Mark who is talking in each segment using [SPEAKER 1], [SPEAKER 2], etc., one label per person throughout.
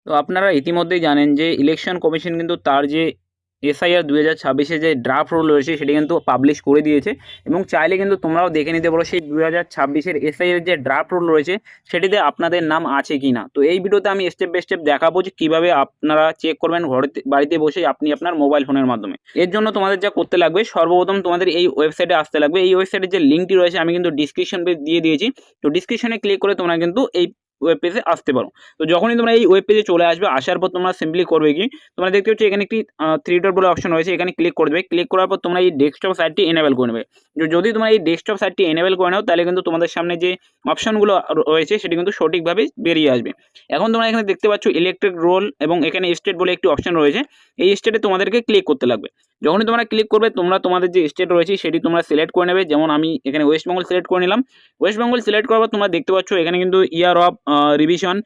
[SPEAKER 1] তো আপনারা ইতিমধ্যেই জানেন যে ইলেকশন কমিশন কিন্তু তার যে এসআইআর 2026-এ যে ড্রাফট রুল রয়েছে সেটি কিন্তু পাবলিশ করে দিয়েছে এবং চাইলে কিন্তু তোমরাও দেখে নিতে পারো সেই 2026-এর এসআইআর যে ড্রাফট রুল রয়েছে সেটিতে আপনাদের নাম আছে কি না। তো এই ভিডিওতে আমি স্টেপ বাই স্টেপ দেখাবো যে কীভাবে আপনারা চেক করবেন বাড়িতে বসে আপনি আপনার মোবাইল ফোনের মাধ্যমে। এর জন্য তোমাদের যা করতে লাগবে, সর্বপ্রথম তোমাদের এই ওয়েবসাইটে আসতে লাগবে। এই ওয়েবসাইটের যে লিঙ্কটি রয়েছে আমি কিন্তু ডিসক্রিপশন দিয়ে দিয়েছি। তো ডিসক্রিপশনে ক্লিক করে তোমরা কিন্তু এই ওয়েব পেজে আসতে পারো। তো যখনই তোমরা এই ওয়েব পেজে চলে আসবে, আসার পর তোমরা সিম্পলি করবে কি, তোমরা দেখতে পাচ্ছ এখানে একটি 3 ডট বলে অপশন রয়েছে, এখানে ক্লিক করে দেবে। ক্লিক করার পর তোমরা এই ডেস্কটপ সাইটটি এনেবল করে নেবে। যদি তোমরা এই ডেস্কটপ সাইটটি এনেবল করে নাও তাহলে কিন্তু তোমাদের সামনে যে অপশনগুলো রয়েছে সেটি কিন্তু সঠিকভাবে বেরিয়ে আসবে। এখন তোমরা এখানে দেখতে পাচ্ছ ইলেকট্রিক রোল এবং এখানে স্টেট বলে একটি অপশন রয়েছে। এই স্টেটে তোমাদেরকে ক্লিক করতে লাগবে। যখনই তোমরা ক্লিক করবে তোমরা তোমাদের যে স্টেট রয়েছে সেটি তোমরা সিলেক্ট করে নেবে। যেমন আমি এখানে ওয়েস্ট বেঙ্গল সিলেক্ট করে নিলাম। ওয়েস্ট বেঙ্গল সিলেক্ট করার পর তোমরা দেখতে পাচ্ছ এখানে কিন্তু year of revision,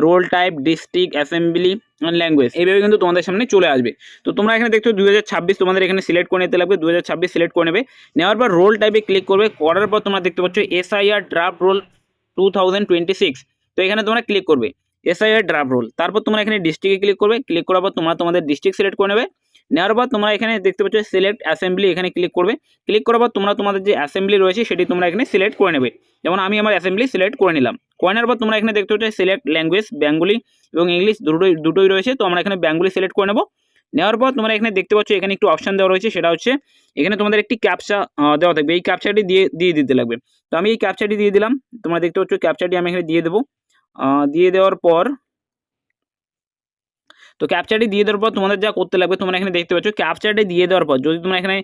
[SPEAKER 1] role type, district, assembly, language এইভাবে কিন্তু তোমাদের সামনে চলে আসবে। তো তোমরা এখানে দেখছো 2026 তোমাদের এখানে সিলেক্ট করে নিতে লাগবে। 2026 সিলেক্ট করে নেবে। নেওয়ার পর রোল টাইপে ক্লিক করবে। করার পর তোমরা দেখতে পাচ্ছ এসআইআর ড্রাফট রোল 2026। তো এখানে তোমরা ক্লিক করবে এসআইআর ড্রাফট রোল। তারপর তোমরা এখানে ডিস্ট্রিক্টে ক্লিক করবে। ক্লিক করার পর তোমরা তোমাদের ডিস্ট্রিক্ট সিলেক্ট করে নেবে। নেওয়ার পর তোমরা এখানে দেখতে পাচ্ছ সিলেক্ট অ্যাসেম্বলি, এখানে ক্লিক করবে। ক্লিক করার পর তোমরা তোমাদের যে অ্যাসেম্বলি রয়েছে সেটি তোমরা এখানে সিলেক্ট করে নেবে। যেমন আমি আমার অ্যাসেম্বলি সিলেক্ট করে নিলাম। করে নেওয়ার পর তোমরা এখানে দেখতে পাচ্ছ সিলেক্ট ল্যাঙ্গুয়েজ, বেঙ্গলি এবং ইংলিশ দুটোই রয়েছে। তো আমরা এখানে বেঙ্গলি সিলেক্ট করে নেব। নেওয়ার পর তোমরা এখানে দেখতে পাচ্ছ এখানে একটু অপশন দেওয়া রয়েছে, সেটা হচ্ছে এখানে তোমাদের একটি ক্যাপচা দেওয়া থাকবে। এই ক্যাপচাটি দিয়ে দিতে লাগবে। তো আমি এই ক্যাপচাটি দিয়ে দিলাম। তোমরা দেখতে পাচ্ছ ক্যাপচাটি আমি এখানে দিয়ে দেবো। দিয়ে দেওয়ার পর তো ক্যাপচারটি দিয়ে দেওয়ার পর তোমাদের যা করতে লাগবে, তোমরা এখানে দেখতে পাচ্ছ ক্যাপচারটি দিয়ে দেওয়ার পর যদি তোমরা এখানে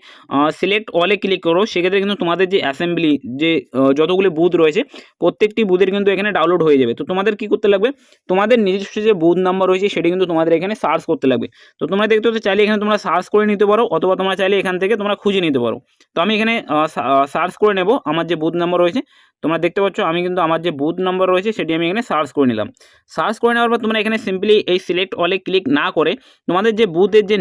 [SPEAKER 1] সিলেক্ট অলে ক্লিক করো সেক্ষেত্রে কিন্তু তোমাদের যে অ্যাসেম্বলি যে যতগুলি বুথ রয়েছে প্রত্যেকটি বুথের কিন্তু এখানে ডাউনলোড হয়ে যাবে। তো তোমাদের কি করতে লাগবে, তোমাদের নিজস্ব যে বুথ নাম্বার রয়েছে সেটি কিন্তু তোমাদের এখানে সার্চ করতে লাগবে। তো তোমরা দেখতে পাচ্ছ চাইলে এখানে তোমরা সার্চ করে নিতে পারো অথবা তোমরা চাইলে এখান থেকে তোমরা খুঁজে নিতে পারো। তো আমি এখানে সার্চ করে নেব আমার যে বুথ নাম্বার রয়েছে। তোমরা দেখতে পাচ্ছ আমি কিন্তু আমার যে বুথ নাম্বার রয়েছে সেটি আমি এখানে সার্চ করে নিলাম। সার্চ করে নেওয়ার পর তোমরা এখানে সিম্পলি এই সিলেক্ট অলে ক্লিক না করে তোমাদের যে বুথের যে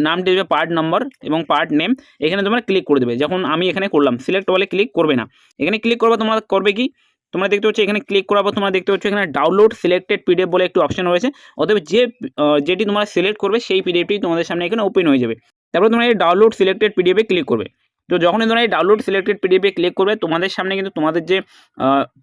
[SPEAKER 1] নামটি দেবে, পার্ট নাম্বার এবং পার্ট নেম, এখানে তোমরা ক্লিক করে দেবে। যখন আমি এখানে করলাম সিলেক্ট অলে ক্লিক করবে না, এখানে ক্লিক করবে তোমরা করবে কি, তোমরা দেখতে পাচ্ছ এখানে ক্লিক করার পর তোমরা দেখতে পাচ্ছ এখানে ডাউনলোড সিলেক্টেড পিডিএফ বলে একটি অপশন রয়েছে। অতএব যেটি তোমরা সিলেক্ট করবে সেই পিডিএফটি তোমাদের সামনে এখানে ওপেন হয়ে যাবে। তারপর তোমরা এই ডাউনলোড সিলেক্টেড পিডিএফে ক্লিক করবে। তো যখনই তোমরা এই ডাউনলোড সিলেক্টেড পিডিএফে ক্লিক করবে তোমাদের সামনে কিন্তু তোমাদের যে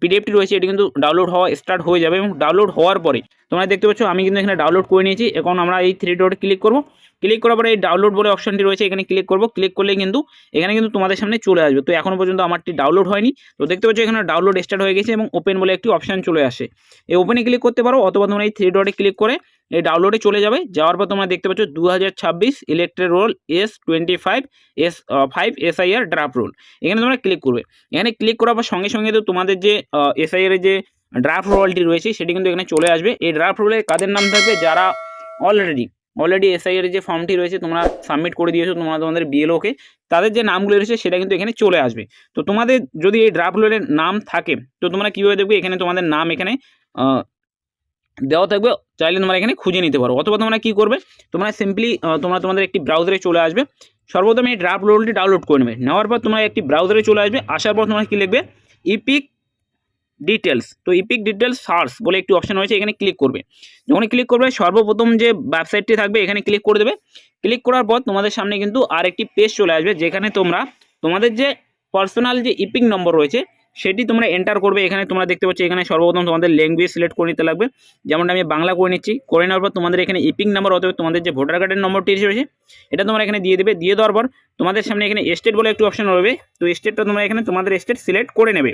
[SPEAKER 1] পিডিএফটি রয়েছে এটি কিন্তু ডাউনলোড হওয়া স্টার্ট হয়ে যাবে। এবং ডাউনলোড হওয়ার পরে তোমরা দেখতে পাচ্ছ আমি কিন্তু এখানে ডাউনলোড করে নিয়েছি। এখন আমরা এই 3 ডটে ক্লিক করব। ক্লিক করার পরে এই ডাউনলোড বলে অপশনটি রয়েছে, এখানে ক্লিক করব। ক্লিক করলে কিন্তু এখানে কিন্তু তোমাদের সামনে চলে আসবে। তো এখনও পর্যন্ত আমারটি ডাউনলোড হয়নি। তো দেখতে পাচ্ছ এখানে ডাউনলোড স্টার্ট হয়ে গেছে এবং ওপেন বলে একটি অপশন চলে আসে। এই ওপেনে ক্লিক করতে পারো অথবা তোমরা এই 3 ডটে ক্লিক করে এই ডাউনলোডে চলে যাবে। যাওয়ার পর তোমরা দেখতে পাচ্ছ 2026 electoral roll S25 SIR draft roll, এখানে তোমরা ক্লিক করবে। এখানে ক্লিক করার পর সঙ্গে সঙ্গে তো তোমাদের যে এসআইআর এর যে ড্রাফট রোলটি রয়েছে সেটি কিন্তু এখানে চলে আসবে। এই ড্রাফট রোলে কাদের নাম থাকবে, যারা অলরেডি এসআইআর যে ফর্মটি রয়েছে তোমরা সাবমিট করে দিয়েছো তোমাদের বিএলওকে, তাদের যে নামগুলো রয়েছে সেটা কিন্তু এখানে চলে আসবে। তো তোমাদের যদি এই ড্রাফট রোলের নাম থাকে তো তোমরা কীভাবে দেখবে, এখানে তোমাদের নাম এখানে দেওয়া থাকবে, চাইলে তোমরা এখানে খুঁজে নিতে পারো। অথবা তোমরা কী করবে, তোমরা সিম্পলি তোমাদের একটি ব্রাউজারে চলে আসবে। সর্বপ্রথম এই ড্রাফট রোলটি ডাউনলোড করে নেবে। নেওয়ার পর তোমরা একটি ব্রাউজারে চলে আসবে। আসার পর তোমরা কী লিখবে, ইপিক ডিটেলস। তো ইপিক ডিটেলস সার্চ বলে একটি অপশন রয়েছে, এখানে ক্লিক করবে। যখন ক্লিক করবে সর্বপ্রথম যে ওয়েবসাইটটি থাকবে এখানে ক্লিক করে দেবে। ক্লিক করার পর তোমাদের সামনে কিন্তু আর একটি পেজ চলে আসবে যেখানে তোমরা তোমাদের যে পার্সোনাল যে ইপিক নম্বর রয়েছে সেটি তোমরা এন্টার করবে। এখানে তোমরা দেখতে পাচ্ছ এখানে সর্বপ্রথম তোমাদের ল্যাঙ্গুয়েজ সিলেক্ট করে নিতে লাগবে। যেমনটা আমি বাংলা করে নিচ্ছি। করে নেওয়ার পর তোমাদের এখানে ইপিক নাম্বার অথবা তোমাদের যে ভোটার কার্ডের নম্বরটি রয়েছে এটা তোমরা এখানে দিয়ে দেবে। দিয়ে দেওয়ার পর তোমাদের সামনে এখানে স্টেট বলে একটি অপশন রয়েছে। তো স্টেটটা তোমরা এখানে তোমাদের স্টেট সিলেক্ট করে নেবে।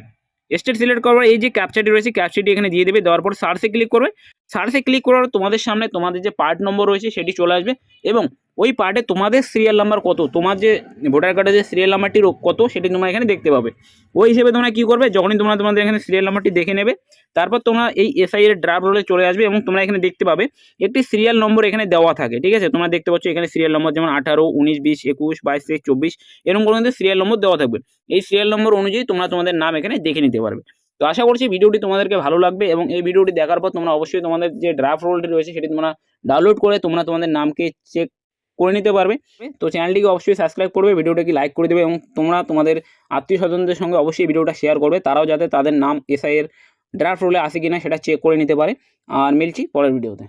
[SPEAKER 1] স্টেট সিলেক্ট করার এই যে ক্যাপচাটি রয়েছে ক্যাপচাটি এখানে দিয়ে দেবে। দেওয়ার পর সার্চে ক্লিক করবে। সার্চে ক্লিক করার তোমাদের সামনে তোমাদের যে পার্ট নম্বর রয়েছে সেটি চলে আসবে এবং ওই পার্টে তোমাদের সিরিয়াল নাম্বার কত, তোমার যে ভোটার কার্ডের যে সিরিয়াল নাম্বারটি কত সেটি তোমরা এখানে দেখতে পাবে। ওই হিসেবে তোমরা কী করবে, যখনই তোমরা তোমাদের এখানে সিরিয়াল নাম্বারটি দেখে নেবে তারপর তোমরা এই এসআইআর ড্রাফট রোলে চলে আসবে এবং তোমরা এখানে দেখতে পাবে একটি সিরিয়াল নম্বর এখানে দেওয়া থাকে। ঠিক আছে, তোমরা দেখতে পাচ্ছ এখানে সিরিয়াল নম্বর যেমন 18, 19, 20, 21, 22, 23, 24 এরকম করে কিন্তু সিরিয়াল নম্বর দেওয়া থাকবে। এই সিরিয়াল নম্বর অনুযায়ী তোমরা তোমাদের নাম এখানে দেখে নিতে পারবে। তো আশা করছি ভিডিওটি তোমাদেরকে ভালো লাগবে এবং এই ভিডিওটি দেখার পর তোমরা অবশ্যই তোমাদের যে ড্রাফট রোলটি রয়েছে সেটি তোমরা ডাউনলোড করে তোমরা তোমাদের নামকে চেক করে নিতে পারবে। তো চ্যানেলটিকে অবশ্যই সাবস্ক্রাইব করবে, ভিডিওটাকে লাইক করে দেবে এবং তোমরা তোমাদের আত্মীয় স্বজনদের সঙ্গে অবশ্যই ভিডিওটা শেয়ার করবে, তারাও যাতে তাদের নাম এসআইয়ের ড্রাফট রোলে আসে কিনা সেটা চেক করে নিতে পারে। আর মিলছি পরের ভিডিওতে।